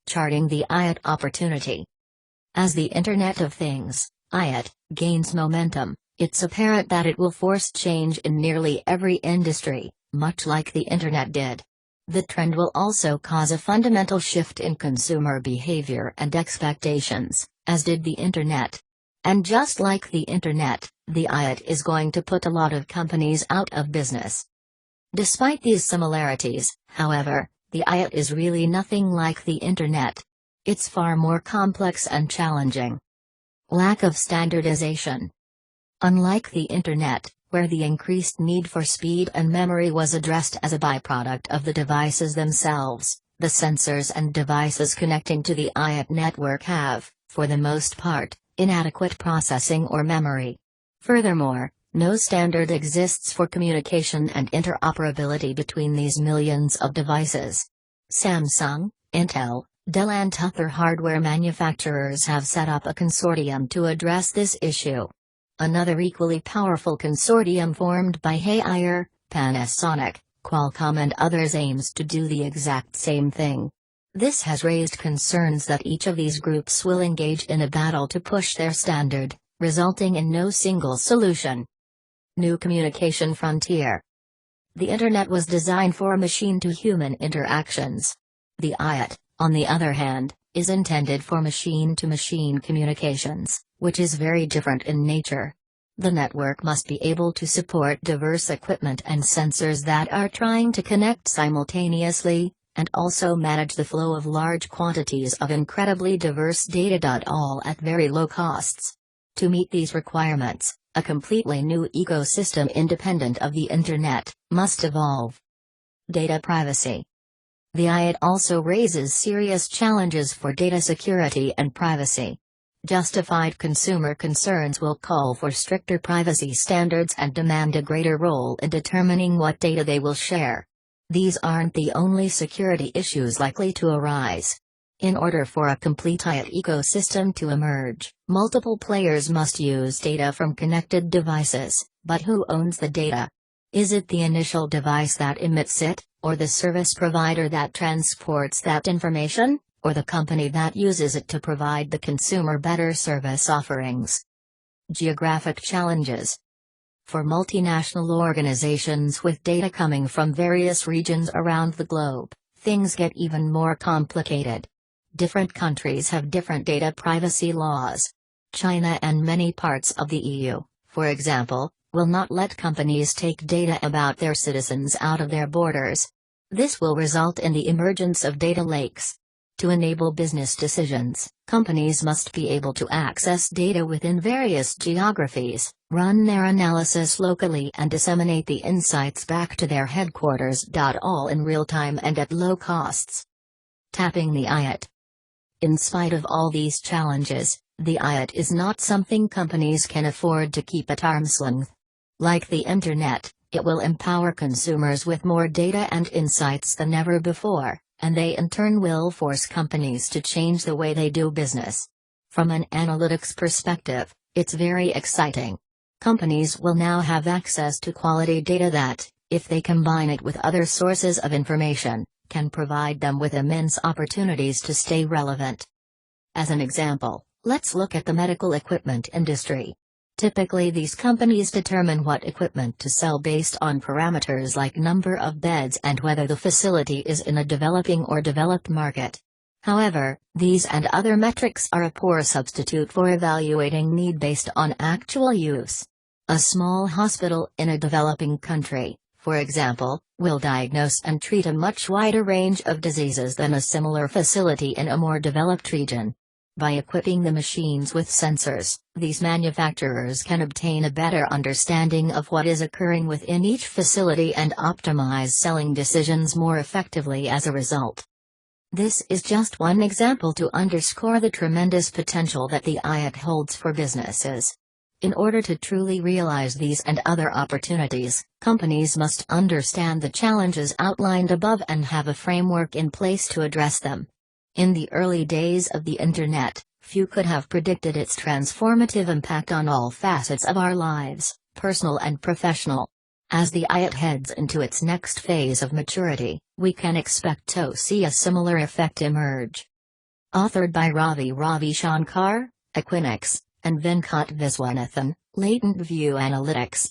charting the IoT opportunity. As the Internet of Things, IoT, gains momentum, it's apparent that it will force change in nearly every industry, much like the Internet did. The trend will also cause a fundamental shift in consumer behavior and expectations, as did the Internet. And just like the Internet, the IoT is going to put a lot of companies out of business. Despite these similarities, however, the IoT is really nothing like the Internet. It's far more complex and challenging. Lack of standardization. Unlike the Internet, where the increased need for speed and memory was addressed as a byproduct of the devices themselves, the sensors and devices connecting to the IoT network have, for the most part, inadequate processing or memory. Furthermore, no standard exists for communication and interoperability between these millions of devices. Samsung, Intel, Dell and other hardware manufacturers have set up a consortium to address this issue. Another equally powerful consortium formed by Haier, Panasonic, Qualcomm and others aims to do the exact same thing. This has raised concerns that each of these groups will engage in a battle to push their standard, resulting in no single solution. New communication frontier. The Internet was designed for machine-to-human interactions. The IoT, on the other hand, is intended for machine-to-machine communications, which is very different in nature. The network must be able to support diverse equipment and sensors that are trying to connect simultaneously, and also manage the flow of large quantities of incredibly diverse data. All at very low costs. To meet these requirements, a completely new ecosystem independent of the Internet must evolve. Data privacy. The IoT also raises serious challenges for data security and privacy. Justified consumer concerns will call for stricter privacy standards and demand a greater role in determining what data they will share. These aren't the only security issues likely to arise. In order for a complete IoT ecosystem to emerge, multiple players must use data from connected devices, but who owns the data? Is it the initial device that emits it, or the service provider that transports that information, or the company that uses it to provide the consumer better service offerings? Geographic challenges. For multinational organizations with data coming from various regions around the globe, things get even more complicated. Different countries have different data privacy laws. China and many parts of the EU, for example, will not let companies take data about their citizens out of their borders. This will result in the emergence of data lakes. To enable business decisions, companies must be able to access data within various geographies, run their analysis locally and disseminate the insights back to their headquarters. All in real time and at low costs. Tapping the IoT. In spite of all these challenges, the IoT is not something companies can afford to keep at arm's length. Like the Internet, it will empower consumers with more data and insights than ever before, and they in turn will force companies to change the way they do business. From an analytics perspective, it's very exciting. Companies will now have access to quality data that, if they combine it with other sources of information, can provide them with immense opportunities to stay relevant. As an example, let's look at the medical equipment industry. Typically, these companies determine what equipment to sell based on parameters like number of beds and whether the facility is in a developing or developed market. However, these and other metrics are a poor substitute for evaluating need based on actual use. A small hospital in a developing country, for example, will diagnose and treat a much wider range of diseases than a similar facility in a more developed region. By equipping the machines with sensors, these manufacturers can obtain a better understanding of what is occurring within each facility and optimize selling decisions more effectively as a result. This is just one example to underscore the tremendous potential that the IoT holds for businesses. In order to truly realize these and other opportunities, companies must understand the challenges outlined above and have a framework in place to address them. In the early days of the Internet, few could have predicted its transformative impact on all facets of our lives, personal and professional. As the IoT heads into its next phase of maturity, we can expect to see a similar effect emerge. Authored by Ravi Shankar, Equinix, and Venkat Viswanathan, Latent View Analytics.